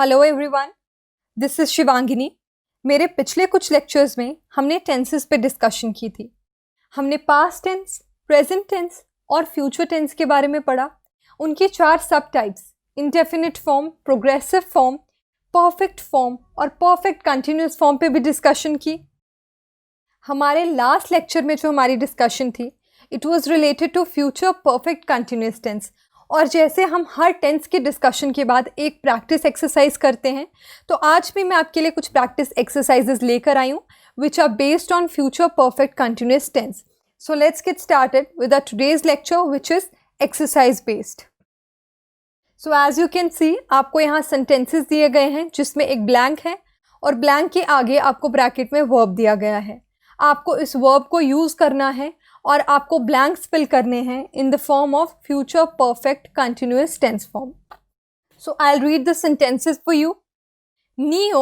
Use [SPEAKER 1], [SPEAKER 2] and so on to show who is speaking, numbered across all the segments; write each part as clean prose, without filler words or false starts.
[SPEAKER 1] Hello everyone, this is Shivangini. मेरे पिछले कुछ लेक्चर्स में हमने टेंसेस पे डिस्कशन की थी। हमने पास्ट टेंस, प्रेजेंट टेंस और फ्यूचर टेंस के बारे में पढ़ा। उनके 4 सब types, indefinite form, progressive form, perfect form और परफेक्ट कंटिन्यूअस फॉर्म पे भी डिस्कशन की। हमारे लास्ट लेक्चर में जो हमारी डिस्कशन थी, it was related to future perfect continuous tense. और जैसे हम हर टेंस के डिस्कशन के बाद एक प्रैक्टिस एक्सरसाइज करते हैं, तो आज भी मैं आपके लिए कुछ प्रैक्टिस एक्सरसाइजेस लेकर आई हूँ which are based on future perfect continuous tense. So let's get started with our today's lecture which is exercise based. So as you can see, आपको यहाँ सेंटेंसेस दिए गए हैं जिसमें एक ब्लैंक है और ब्लैंक के आगे आपको ब्रैकेट में वर्ब दिया गया है। आपको इस वर्ब को यूज़ करना है और आपको ब्लैंक्स फिल करने हैं in the form of future perfect continuous tense form. So I will read the sentences for you. Neo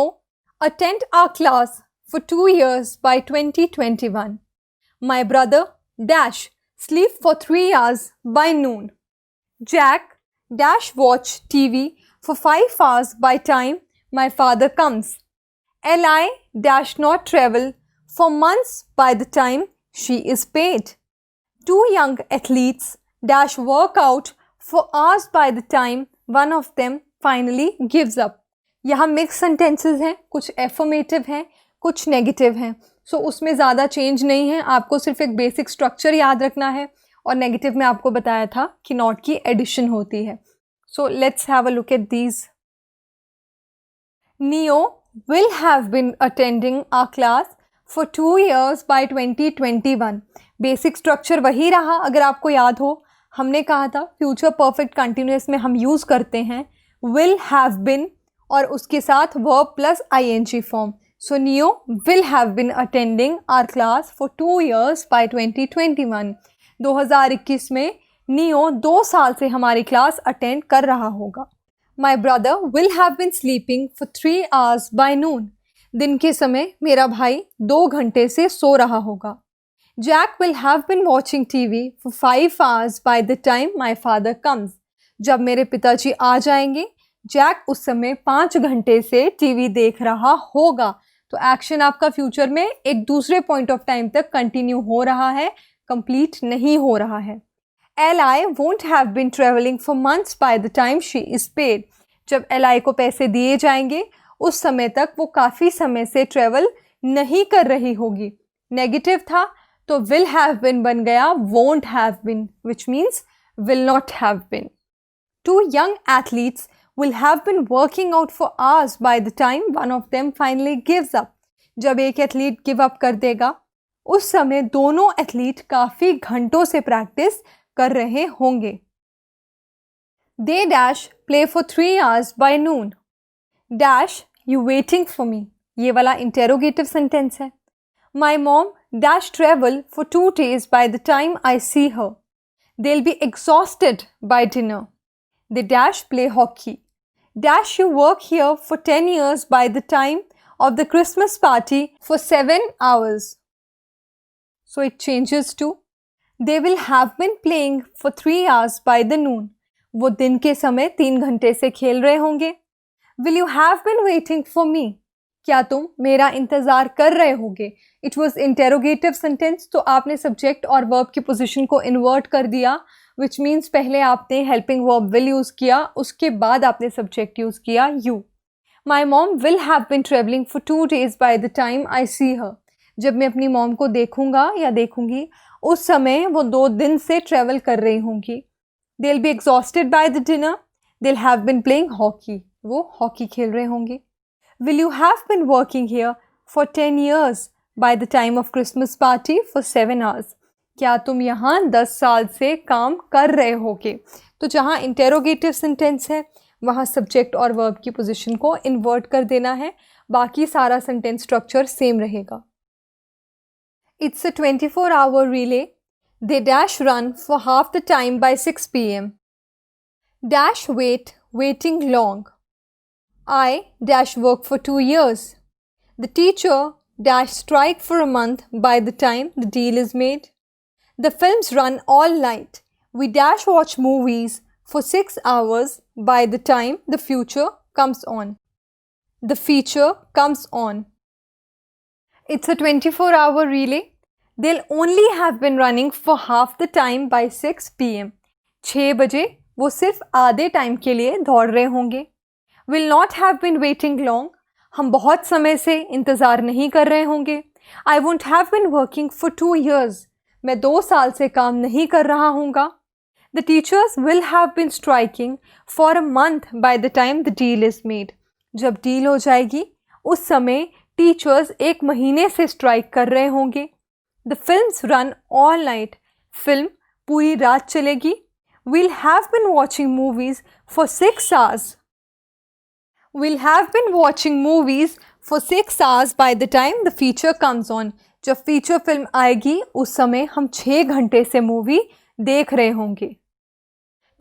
[SPEAKER 1] attend our class for 2 years by 2021. My brother dash sleep for 3 hours by noon. Jack dash watch TV for 5 hours by time my father comes. Li dash not travel for months by the time she is paid. 2 young athletes dash work out for hours by the time one of them finally gives up. यहाँ mix sentences हैं, कुछ affirmative हैं, कुछ negative हैं। सो उसमें ज़्यादा change नहीं है, आपको सिर्फ एक बेसिक स्ट्रक्चर याद रखना है। और नेगेटिव में आपको बताया था कि नॉट की एडिशन होती है। So let's have a look at these. Neo will have been attending our class for 2 years by 2021. Basic structure वही रहा। अगर आपको याद हो, हमने कहा था फ्यूचर परफेक्ट कंटिन्यूअस में हम यूज़ करते हैं will have been और उसके साथ verb plus ing form. So Neo will have been attending our class for 2 years by 2021. 2021 में Neo 2 साल से हमारी क्लास अटेंड कर रहा होगा। My brother will have been sleeping for 3 hours by noon. दिन के समय मेरा भाई 2 घंटे से सो रहा होगा। Jack will have been watching TV for 5 hours by the time my father comes. जब मेरे पिताजी आ जाएंगे, जैक उस समय 5 घंटे से टीवी देख रहा होगा। तो एक्शन आपका फ्यूचर में एक दूसरे पॉइंट ऑफ टाइम तक कंटिन्यू हो रहा है, कंप्लीट नहीं हो रहा है। Li won't have been traveling for months by the time she is paid. जब Li को पैसे दिए जाएंगे, उस समय तक वो काफ़ी समय से ट्रेवल नहीं कर रही होगी। नेगेटिव था तो will have been बन गया won't have been, which means will not have been. 2 young athletes will have been working out for hours by the time one of them finally gives up. जब एक athlete give up कर देगा, उस समय दोनों athlete काफ़ी घंटों से प्रैक्टिस कर रहे होंगे। They dash play for 3 hours by noon. Dash you waiting for me. ये वाला इंटेरोगेटिव सेंटेंस है। My mom dash travel for 2 days by the time I see her. They'll be exhausted by dinner. They dash play hockey. Dash you work here for 10 years by the time of the Christmas party for 7 hours. So it changes to they will have been playing for 3 hours by the noon. वो दिन के समय 3 घंटे से खेल रहे होंगे। Will you have been waiting for me? क्या तुम मेरा इंतज़ार कर रहे होगे? इट वॉज इंटेरोगेटिव सेंटेंस, तो आपने सब्जेक्ट और वर्ब की पोजीशन को इन्वर्ट कर दिया, विच मीन्स पहले आपने हेल्पिंग वर्ब विल यूज़ किया, उसके बाद आपने सब्जेक्ट यूज़ किया you. My mom will have been travelling for 2 days by the time I see her. जब मैं अपनी मॉम को देखूंगा या देखूंगी, उस समय वो 2 दिन से ट्रेवल कर रही होंगी। They will be exhausted by the dinner. They will have been playing hockey. वो हॉकी खेल रहे होंगे। Will you have been working here for 10 years by the time of Christmas party for 7 hours? क्या तुम यहाँ 10 साल से काम कर रहे होगे? तो जहाँ इंटेरोगेटिव सेंटेंस है, वहाँ सब्जेक्ट और वर्ब की पोजीशन को इन्वर्ट कर देना है, बाकी सारा सेंटेंस स्ट्रक्चर सेम रहेगा। It's a 24-hour relay. They dash run for half the time by 6 p.m. Dash waiting long. I dash work for 2 years. The teacher dash strike for a month by the time the deal is made. The films run all night. We dash watch movies for 6 hours by the time the future comes on. the feature comes on. It's a 24-hour relay. They'll only have been running for half the time by 6 p.m. 6 बजे वो सिर्फ आधे time के लिए दौड़ रहे होंगे. Will not have been waiting long. हम बहुत समय से इंतज़ार नहीं कर रहे होंगे. I won't have been working for 2 years. मैं 2 साल से काम नहीं कर रहा हूँगा. The teachers will have been striking for a month by the time the deal is made. जब डील हो जाएगी उस समय टीचर्स 1 महीने से स्ट्राइक कर रहे होंगे. The films run all night. Film पूरी रात चलेगी. We'll have been watching movies for 6 hours. We'll have been watching movies for 6 hours by the time the feature comes on. जब फीचर फिल्म आएगी उस समय हम 6 घंटे से मूवी देख रहे होंगे.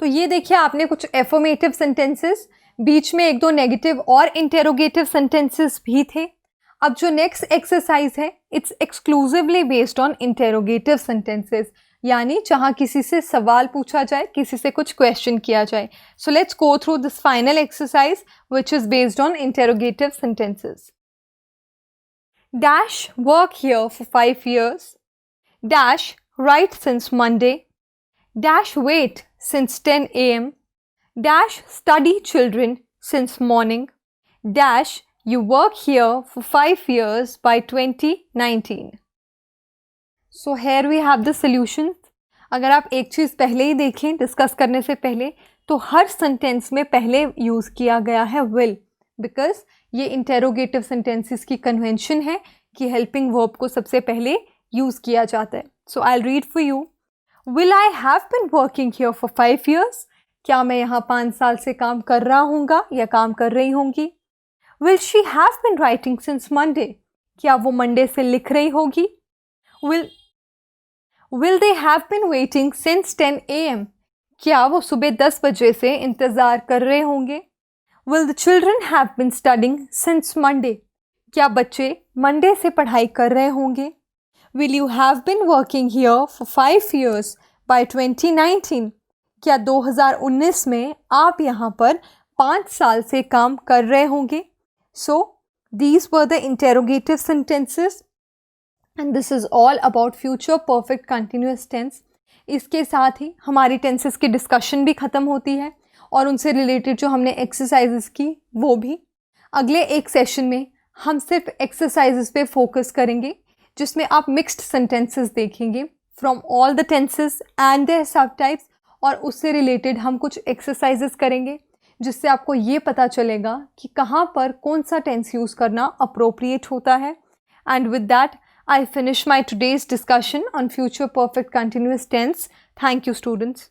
[SPEAKER 1] तो ये देखिए आपने कुछ एफर्मेटिव सेंटेंसेस, बीच में 1-2 नेगेटिव और इंटेरोगेटिव सेंटेंसेस भी थे. अब जो नेक्स्ट एक्सरसाइज है it's exclusively based on interrogative sentences, यानी जहाँ किसी से सवाल पूछा जाए, किसी से कुछ क्वेश्चन किया जाए. So let's go through this final exercise which is based on interrogative sentences. Dash work here for 5 years. Dash write since Monday. Dash wait since 10 a.m. Dash study children since morning. Dash you work here for 5 years by 2019. So here we have the solutions. अगर आप एक चीज़ पहले ही देखें discuss करने से पहले, तो हर sentence में पहले यूज़ किया गया है will, बिकॉज ये इंटेरोगेटिव सेंटेंसेस की कन्वेंशन है कि हेल्पिंग वर्ब को सबसे पहले यूज़ किया जाता है. So I read for you. Will I have been working here for 5 years? क्या मैं यहाँ 5 साल से काम कर रहा हूँगा या काम कर रही होंगी. Will she have been writing since Monday? क्या वो मंडे से लिख रही होगी. Will they have been waiting since 10 a.m? क्या वो सुबह 10 बजे से इंतज़ार कर रहे होंगे. Will the children have been studying since Monday? क्या बच्चे मंडे से पढ़ाई कर रहे होंगे. Will you have been working here for 5 years by 2019? क्या 2019 में आप यहाँ पर 5 साल से काम कर रहे होंगे. So these were the interrogative sentences and this is all about future perfect continuous tense. इसके साथ ही हमारी टेंसेस की डिस्कशन भी ख़त्म होती है और उनसे रिलेटेड जो हमने एक्सरसाइजेस की वो भी. अगले एक सेशन में हम सिर्फ एक्सरसाइजेस पे फोकस करेंगे जिसमें आप मिक्स्ड सेंटेंसेस देखेंगे from all the tenses and their subtypes, और उससे रिलेटेड हम कुछ एक्सरसाइजेस करेंगे जिससे आपको ये पता चलेगा कि कहाँ पर कौन सा टेंस यूज़ करना अप्रोप्रिएट होता है. And with that I finish my today's discussion on future perfect continuous tense. Thank you students.